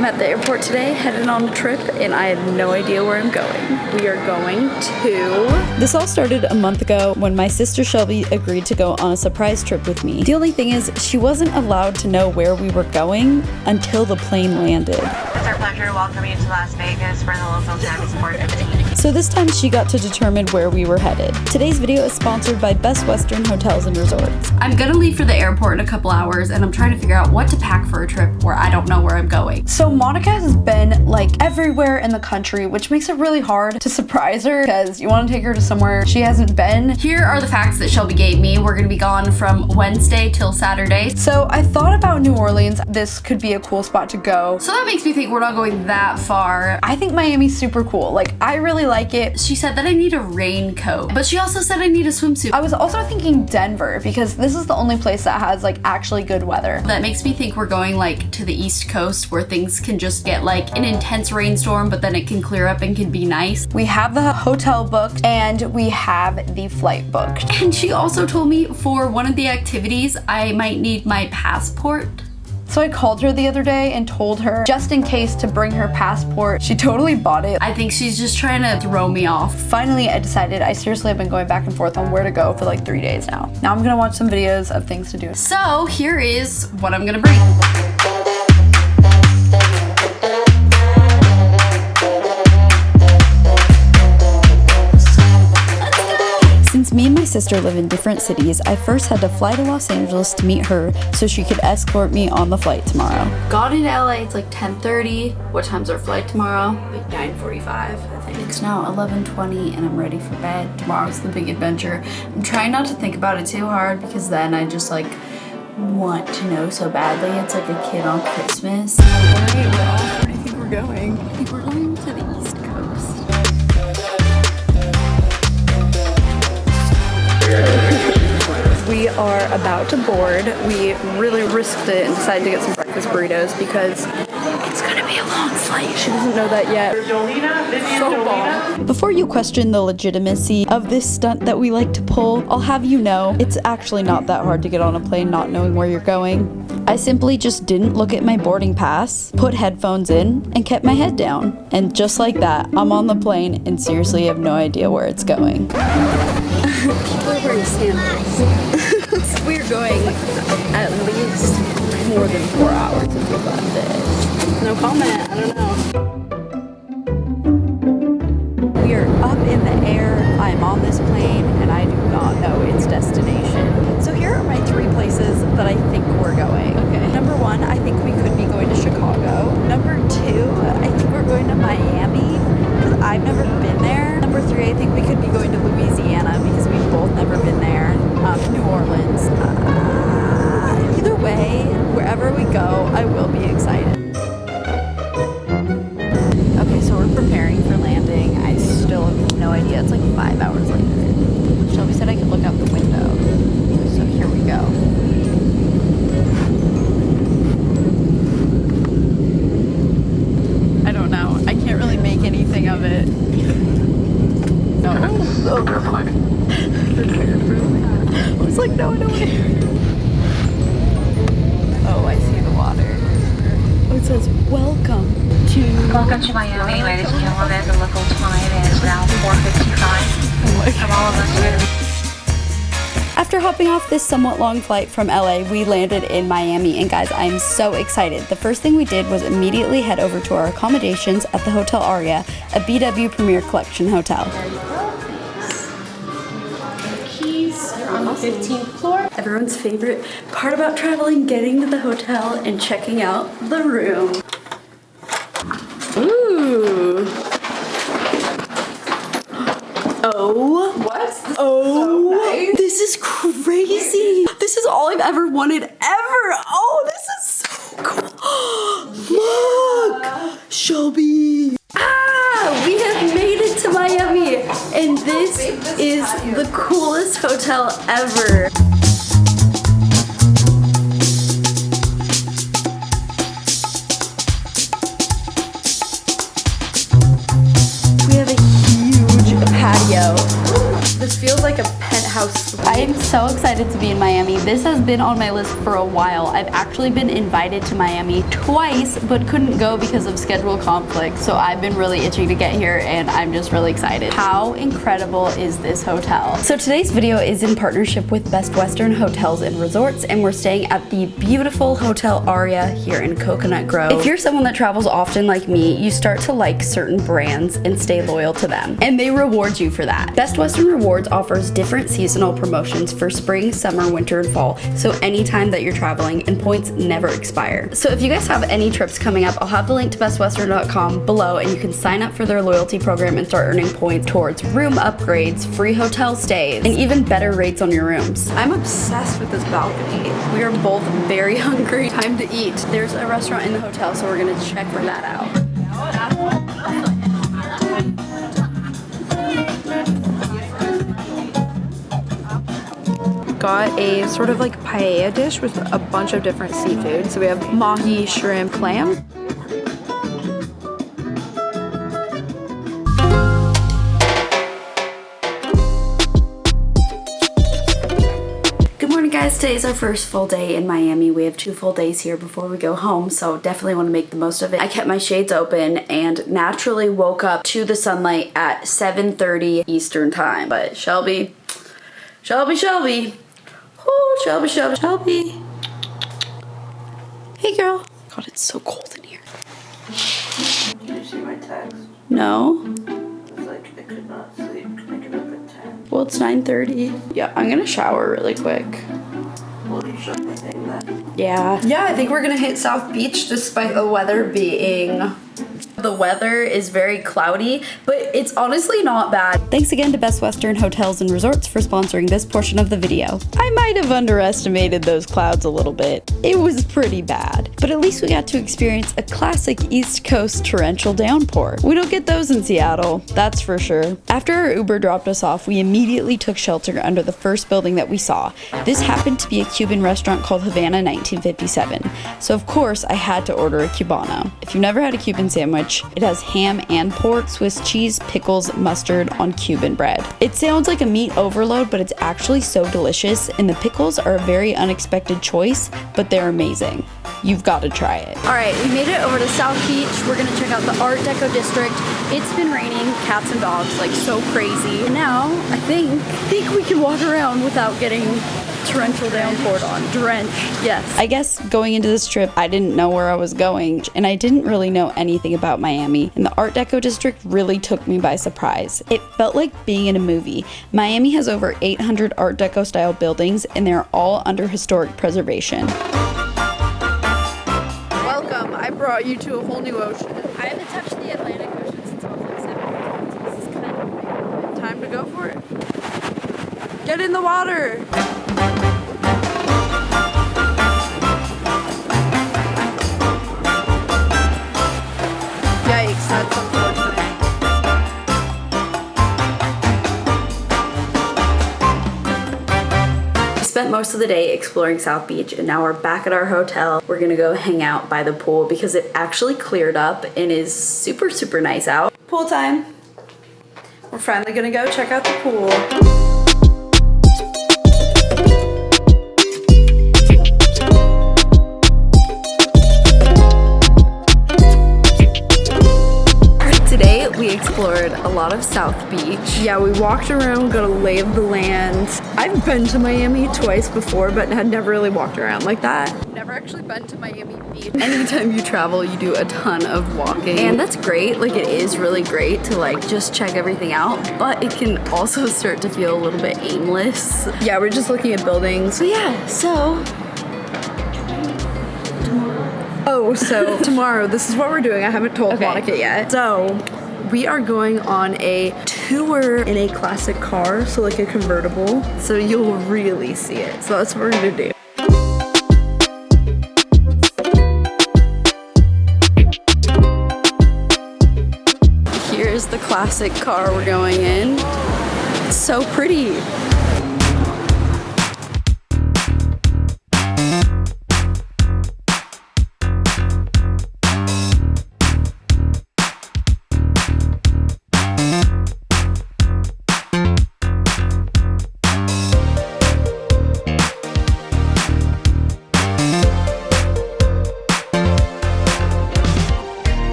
I'm at the airport today, headed on a trip, and I have no idea where I'm going. We are going to... This all started a month ago when my sister Shelby agreed to go on a surprise trip with me. The only thing is, she wasn't allowed to know where we were going until the plane landed. It's our pleasure to welcome you to Las Vegas for the local Tabby Sport 15. So this time she got to determine where we were headed. Today's video is sponsored by Best Western Hotels and Resorts. I'm gonna leave for the airport in a couple hours, and I'm trying to figure out what to pack for a trip where I don't know where I'm going. So Monica has been like everywhere in the country, which makes it really hard to surprise her because you want to take her to somewhere she hasn't been. Here are the facts that Shelby gave me. We're gonna be gone from Wednesday till Saturday. So I thought about New Orleans. This could be a cool spot to go. So that makes me think we're not going that far. I think Miami's super cool. Like, I really like it. She said that I need a raincoat, but she also said I need a swimsuit. I was also thinking Denver because this is the only place that has like actually good weather. That makes me think we're going like to the East Coast where things can just get like an intense rainstorm, but then it can clear up and can be nice. We have the hotel booked and we have the flight booked. And she also told me for one of the activities, I might need my passport. So I called her the other day and told her just in case to bring her passport. She totally bought it. I think she's just trying to throw me off. Finally, I decided. I seriously have been going back and forth on where to go for like 3 days now. Now I'm gonna watch some videos of things to do. So here is what I'm gonna bring. Since me and my sister live in different cities, I first had to fly to Los Angeles to meet her so she could escort me on the flight tomorrow. Got into LA, it's like 10:30. What time's our flight tomorrow? Like 9:45, I think. It's now 11:20 and I'm ready for bed. Tomorrow's the big adventure. I'm trying not to think about it too hard because then I just like want to know so badly. It's like a kid on Christmas. Where do you think we're going? I think we're going to the East Coast. We are about to board. We really risked it and decided to get some breakfast burritos because it's gonna be a long flight. She doesn't know that yet. So bomb. Before you question the legitimacy of this stunt that we like to pull, I'll have you know, it's actually not that hard to get on a plane not knowing where you're going. I simply just didn't look at my boarding pass, put headphones in, and kept my head down. And just like that, I'm on the plane and seriously have no idea where it's going. People are wearing sandals. We're going at least more than 4 hours if we got this. No comment, I don't know. We are up in the air. I'm on this plane and I do not know its destination. So here are my 3 places that I think we're going. Okay. Number 1, I think we could be going to Chicago. Number 2, I think we're going to Miami because I've never been there. Number 3, I think we could be going to Louisiana because we've both never been there. New Orleans. Either way, wherever we go, I will be excited. Okay, so we're preparing for landing. I still have no idea. It's like 5 hours later. Shelby said I could look out the window. So here we go. I don't know. I can't really make anything of it. No. I was like, no, I don't want to hear it. Oh, I see the water. Oh, it says, welcome Welcome to Miami, ladies and gentlemen. The local time is now 4:55. Oh my From all of us here to After hopping off this somewhat long flight from LA, we landed in Miami, and guys, I am so excited. The first thing we did was immediately head over to our accommodations at the Hotel Aria, a BW Premier Collection hotel. On the 15th floor. Everyone's favorite part about traveling, getting to the hotel and checking out the room. Ooh. Oh. What? Oh. So nice. This is crazy. This is all I've ever wanted ever. Oh, this is so cool. Look. Shelby. We have made it to Miami, and this is the coolest hotel ever. We have a huge patio. This feels like a penthouse how sweet. I am so excited to be in Miami. This has been on my list for a while. I've actually been invited to Miami twice, but couldn't go because of schedule conflict. So I've been really itching to get here, and I'm just really excited. How incredible is this hotel? So today's video is in partnership with Best Western Hotels and Resorts, and we're staying at the beautiful Hotel Aria here in Coconut Grove. If you're someone that travels often like me, you start to like certain brands and stay loyal to them, and they reward you for that. Best Western Rewards offers different seasonal promotions for spring, summer, winter, and fall, so anytime that you're traveling, and points never expire. So if you guys have any trips coming up, I'll have the link to bestwestern.com below, and you can sign up for their loyalty program and start earning points towards room upgrades, free hotel stays, and even better rates on your rooms. I'm obsessed with this balcony. We are both very hungry. Time to eat. There's a restaurant in the hotel, so we're gonna check for that out. Got a sort of like paella dish with a bunch of different seafood. So we have mahi, shrimp, clam. Good morning, guys. Today is our first full day in Miami. We have 2 full days here before we go home, so definitely want to make the most of it. I kept my shades open and naturally woke up to the sunlight at 7:30 Eastern time. But Shelby. Oh, Shelby. Hey, girl. God, it's so cold in here. Did you see my text? No. It's like I could not sleep. Can I get up at 10? Well, it's 9:30. Yeah, I'm gonna shower really quick. Will you show my thing then? Yeah. Yeah, I think we're gonna hit South Beach despite the weather being... The weather is very cloudy, but it's honestly not bad. Thanks again to Best Western Hotels and Resorts for sponsoring this portion of the video. I might have underestimated those clouds a little bit. It was pretty bad, but at least we got to experience a classic East Coast torrential downpour. We don't get those in Seattle, that's for sure. After our Uber dropped us off, we immediately took shelter under the first building that we saw. This happened to be a Cuban restaurant called Havana 1957, so of course I had to order a Cubano. If you've never had a Cuban sandwich, it has ham and pork, Swiss cheese, pickles, mustard on Cuban bread. It sounds like a meat overload, but it's actually so delicious, and the pickles are a very unexpected choice, but they're amazing. You've got to try it. All right, we made it over to South Beach. We're gonna check out the Art Deco district. It's been raining cats and dogs like so crazy. And now I think we can walk around without getting torrential downpoured on. Drenched, yes. I guess going into this trip, I didn't know where I was going, and I didn't really know anything about Miami, and the Art Deco district really took me by surprise. It felt like being in a movie. Miami has over 800 Art Deco style buildings, and they're all under historic preservation. Welcome, I brought you to a whole new ocean. I haven't touched the Atlantic Ocean since I was like 7 years old, so this is kind of weird. Time to go for it. Get in the water! Yikes, that's unfortunate. We spent most of the day exploring South Beach, and now we're back at our hotel. We're gonna go hang out by the pool because it actually cleared up and is super, super nice out. Pool time. We're finally gonna go check out the pool. We explored a lot of South Beach. Yeah, we walked around, got a lay of the land. I've been to Miami twice before, but had never really walked around like that. Never actually been to Miami Beach. Anytime you travel, you do a ton of walking. And that's great. Like, it is really great to like just check everything out, but it can also start to feel a little bit aimless. Yeah, we're just looking at buildings. So yeah, so tomorrow, this is what we're doing. I haven't told Monica yet. So we are going on a tour in a classic car, so like a convertible. So you'll really see it. So that's what we're gonna do. Here's the classic car we're going in. It's so pretty.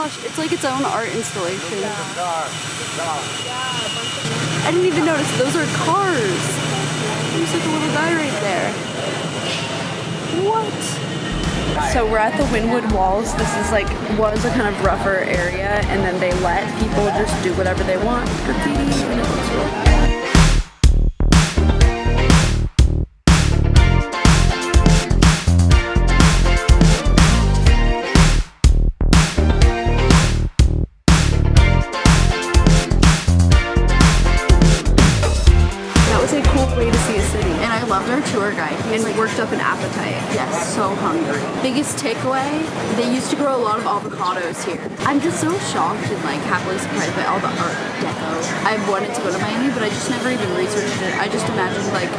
gosh, it's like its own art installation. I didn't even notice, those are cars. There's like a little guy right there. What? So we're at the Wynwood Walls. This is like, was a kind of rougher area, and then they let people just do whatever they want. Graffiti, and it looks cool. Our tour guide, he was like, worked up an appetite. Yes, so hungry. Biggest takeaway, they used to grow a lot of avocados here. I'm just so shocked and like happily surprised by all the art deco. I wanted to go to Miami, but I just never even researched it. I just imagined like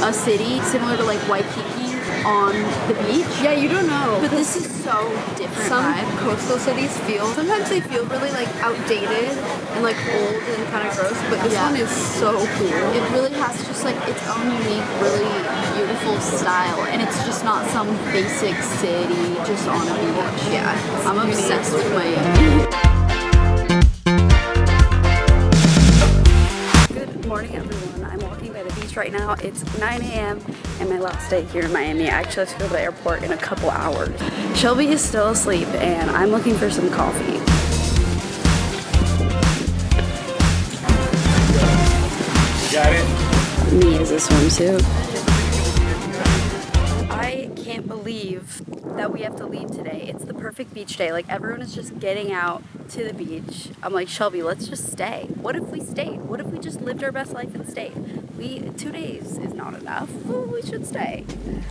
a city similar to like Waikiki on the beach. Yeah, you don't know. But this is so different. Some coastal cities sometimes they feel really like outdated and like old and kind of gross, but this one is so cool. It really has just like its own unique, really beautiful style, and it's just not some basic city just on a beach. Yeah, I'm obsessed with Miami. Good morning, everyone. I'm walking by the beach right now. It's 9 a.m. and my last day here in Miami. I actually have to go to the airport in a couple hours. Shelby is still asleep and I'm looking for some coffee. Got it? Me as a swimsuit. I can't believe that we have to leave today. It's the perfect beach day. Like everyone is just getting out to the beach. I'm like, Shelby, let's just stay. What if we stayed? What if we just lived our best life and stayed? 2 days is not enough. Well, we should stay.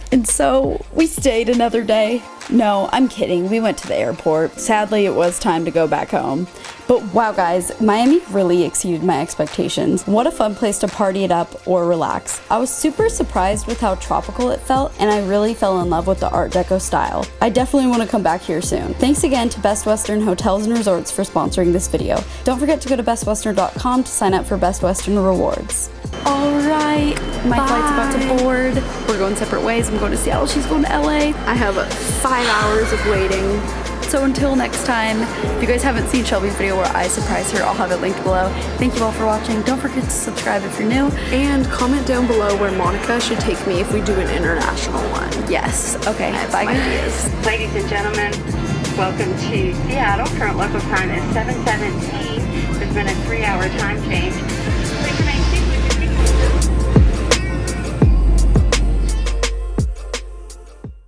And so we stayed another day. No, I'm kidding. We went to the airport. Sadly, it was time to go back home. But wow, guys, Miami really exceeded my expectations. What a fun place to party it up or relax. I was super surprised with how tropical it felt, and I really fell in love with the Art Deco style. I definitely want to come back here soon. Thanks again to Best Western Hotels and Resorts for sponsoring this video. Don't forget to go to bestwestern.com to sign up for Best Western rewards. All right, my flight's about to board. We're going separate ways. I'm going to Seattle, she's going to LA. I have 5 hours of waiting. So until next time, if you guys haven't seen Shelby's video where I surprise her, I'll have it linked below. Thank you all for watching. Don't forget to subscribe if you're new. And comment down below where Monica should take me if we do an international one. Yes. Okay. Bye, guys. Ladies and gentlemen, welcome to Seattle. Current local time is 7:17. There's been a 3-hour time change.